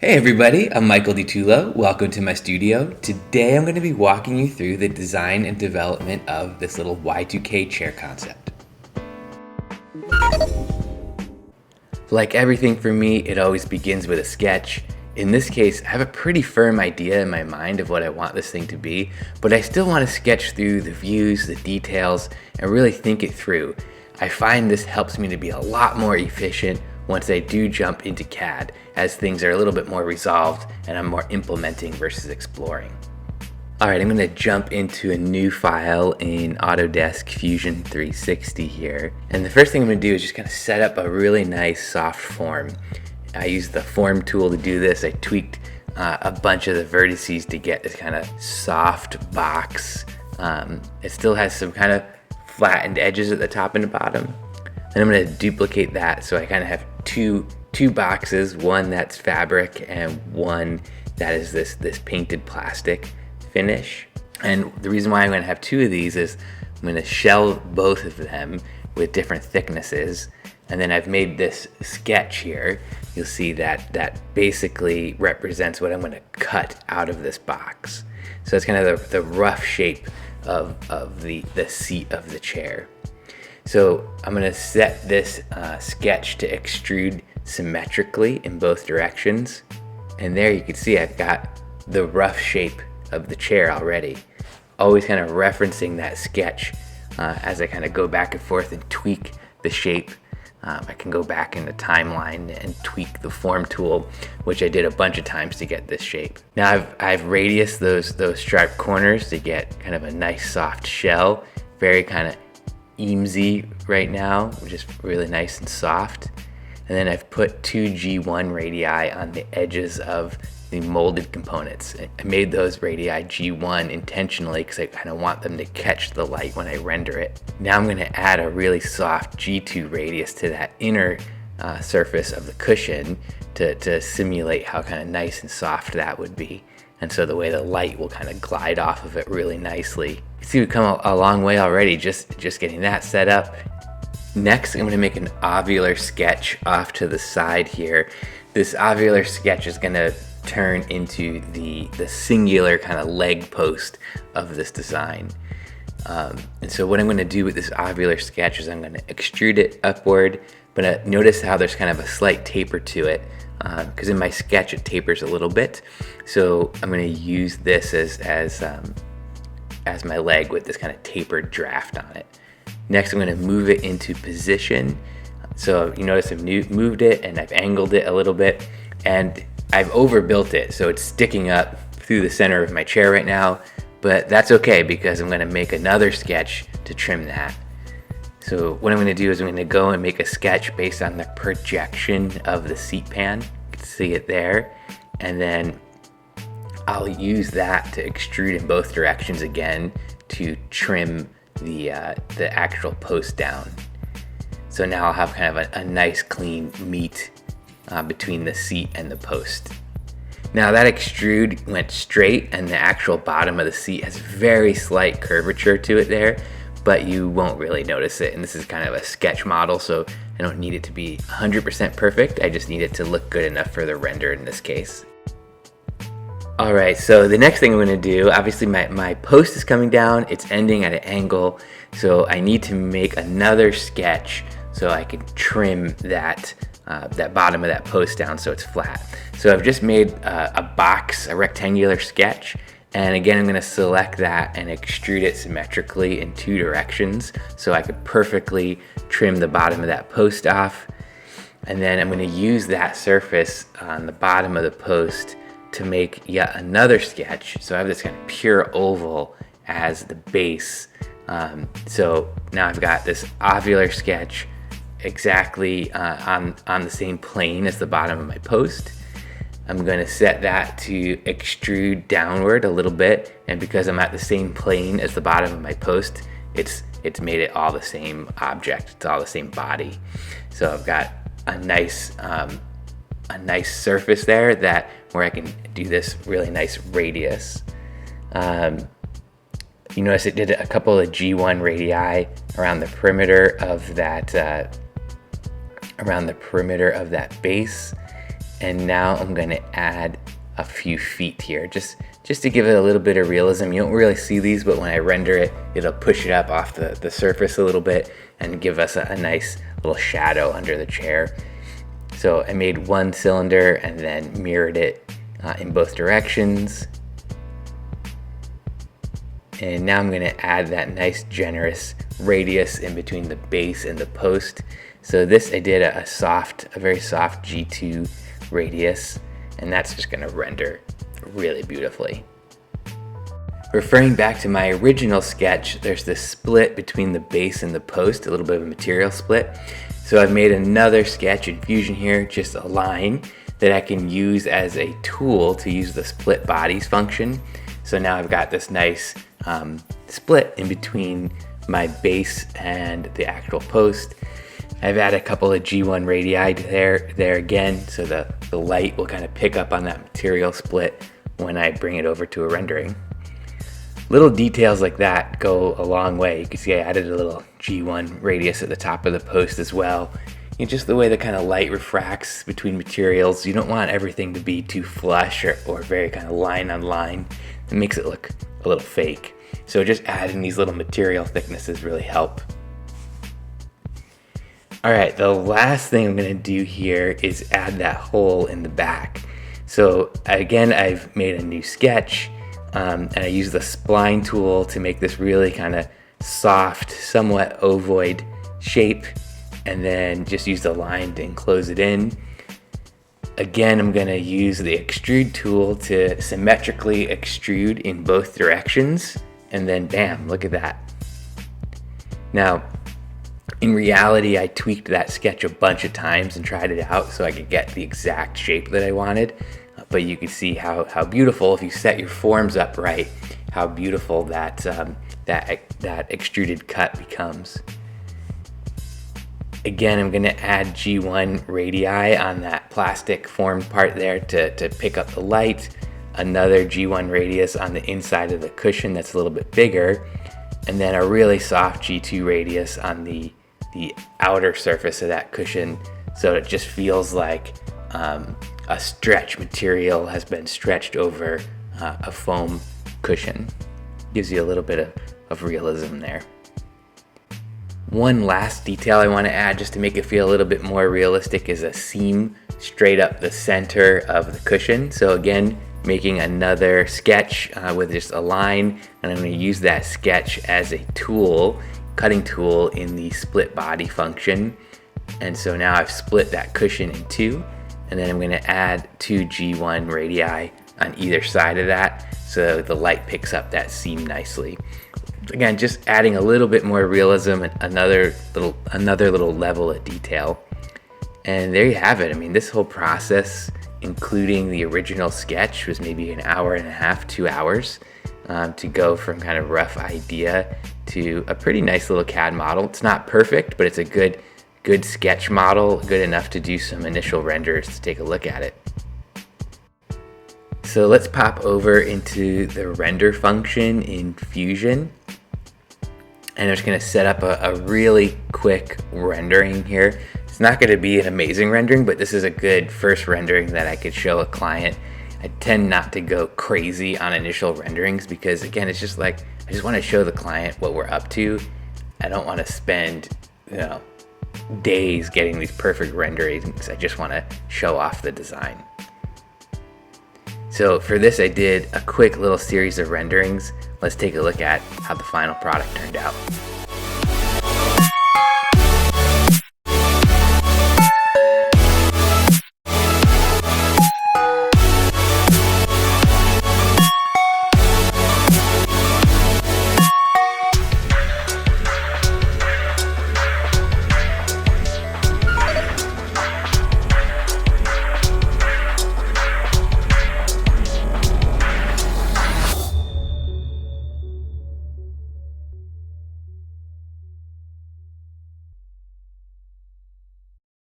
Hey everybody, I'm Michael DiTullo. Welcome to my studio. Today I'm going to be walking you through the design and development of this little Y2K chair concept. Like everything for me, it always begins with a sketch. In this case, I have a pretty firm idea in my mind of what I want this thing to be, but I still want to sketch through the views, the details, and really think it through. I find this helps me to be a lot more efficient once I do jump into CAD, as things are a little bit more resolved and I'm more implementing versus exploring. Alright, I'm going to jump into a new file in Autodesk Fusion 360 here. And the first thing I'm going to do is just kind of set up a really nice soft form. I used the form tool to do this. I tweaked a bunch of the vertices to get this kind of soft box. It still has some kind of flattened edges at the top and the bottom. Then I'm going to duplicate that so I kind of have two boxes, one that's fabric and one that is this painted plastic finish. And the reason why I'm going to have two of these is I'm going to shell both of them with different thicknesses, and then I've made this sketch here. You'll see that basically represents what I'm going to cut out of this box. So it's kind of the rough shape of the seat of the chair. So I'm going to set this sketch to extrude symmetrically in both directions. And there you can see I've got the rough shape of the chair already. Always kind of referencing that sketch as I kind of go back and forth and tweak the shape. I can go back in the timeline and tweak the form tool, which I did a bunch of times to get this shape. Now I've radiused those sharp corners to get kind of a nice soft shell, very kind of eamsy right now, which is really nice and soft. And then I've put two G1 radii on the edges of the molded components. I made those radii G1 intentionally because I kind of want them to catch the light when I render it. Now I'm going to add a really soft G2 radius to that inner surface of the cushion to simulate how kind of nice and soft that would be. And so the way the light will kind of glide off of it really nicely. You see we've come a long way already just getting that set up. Next, I'm going to make an ovular sketch off to the side here. This ovular sketch is going to turn into the singular kind of leg post of this design. And so what I'm going to do with this ovular sketch is I'm going to extrude it upward, but notice how there's kind of a slight taper to it. Because in my sketch it tapers a little bit, so I'm going to use this as my leg with this kind of tapered draft on it. Next, I'm going to move it into position. So you notice I've moved it and I've angled it a little bit, and I've overbuilt it, so it's sticking up through the center of my chair right now. But that's okay because I'm going to make another sketch to trim that. So what I'm going to do is I'm going to go and make a sketch based on the projection of the seat pan. You can see it there. And then I'll use that to extrude in both directions again to trim the actual post down. So now I'll have kind of a nice clean meet between the seat and the post. Now that extrude went straight, and the actual bottom of the seat has very slight curvature to it there, but you won't really notice it. And this is kind of a sketch model, so I don't need it to be 100% perfect. I just need it to look good enough for the render in this case. All right, so the next thing I'm going to do, obviously my post is coming down, it's ending at an angle, so I need to make another sketch so I can trim that bottom of that post down so it's flat. So I've just made a box, a rectangular sketch, and again I'm going to select that and extrude it symmetrically in two directions so I could perfectly trim the bottom of that post off. And then I'm going to use that surface on the bottom of the post to make yet another sketch. So I have this kind of pure oval as the base. So now I've got this ovular sketch exactly on the same plane as the bottom of my post. I'm going to set that to extrude downward a little bit, and because I'm at the same plane as the bottom of my post, it's made it all the same object. It's all the same body. So I've got a nice surface there where I can do this really nice radius. You notice it did a couple of G1 radii around the perimeter of that base. And now I'm gonna add a few feet here, just to give it a little bit of realism. You don't really see these, but when I render it, it'll push it up off the surface a little bit and give us a nice little shadow under the chair. So I made one cylinder and then mirrored it in both directions. And now I'm gonna add that nice generous radius in between the base and the post. So this, I did a very soft G2 radius, and that's just gonna render really beautifully. Referring back to my original sketch, there's this split between the base and the post, a little bit of a material split. So I've made another sketch in Fusion here, just a line that I can use as a tool to use the split bodies function. So now I've got this nice split in between my base and the actual post. I've added a couple of G1 radii there again, so the light will kind of pick up on that material split when I bring it over to a rendering. Little details like that go a long way. You can see I added a little G1 radius at the top of the post as well. And just the way the kind of light refracts between materials, you don't want everything to be too flush or very kind of line on line. It makes it look a little fake. So just adding these little material thicknesses really help. All right, the last thing I'm gonna do here is add that hole in the back. So again, I've made a new sketch and I use the spline tool to make this really kind of soft, somewhat ovoid shape, and then just use the line to enclose it in. Again, I'm gonna use the extrude tool to symmetrically extrude in both directions, and then bam, look at that. Now, in reality, I tweaked that sketch a bunch of times and tried it out so I could get the exact shape that I wanted. But you can see how beautiful, if you set your forms up right, how beautiful that extruded cut becomes. Again, I'm gonna add G1 radii on that plastic formed part there to pick up the light. Another G1 radius on the inside of the cushion that's a little bit bigger. And then a really soft G2 radius on the outer surface of that cushion, so it just feels like a stretch material has been stretched over a foam cushion. Gives you a little bit of realism there. One last detail I want to add just to make it feel a little bit more realistic is a seam straight up the center of the cushion. So again, making another sketch with just a line, and I'm going to use that sketch as a tool, cutting tool in the split body function. And so now I've split that cushion in two, and then I'm going to add two G1 radii on either side of that so the light picks up that seam nicely. Again, just adding a little bit more realism and another little level of detail. And there you have it. I mean, this whole process, including the original sketch, was maybe an hour and a half, 2 hours, to go from kind of rough idea to a pretty nice little CAD model. It's not perfect, but it's a good sketch model, good enough to do some initial renders to take a look at it. So let's pop over into the render function in Fusion. And I'm just gonna set up a really quick rendering here. It's not gonna be an amazing rendering, but this is a good first rendering that I could show a client. I tend not to go crazy on initial renderings because, again, it's just like, I just wanna show the client what we're up to. I don't wanna spend, days getting these perfect renderings. I just wanna show off the design. So for this, I did a quick little series of renderings. Let's take a look at how the final product turned out.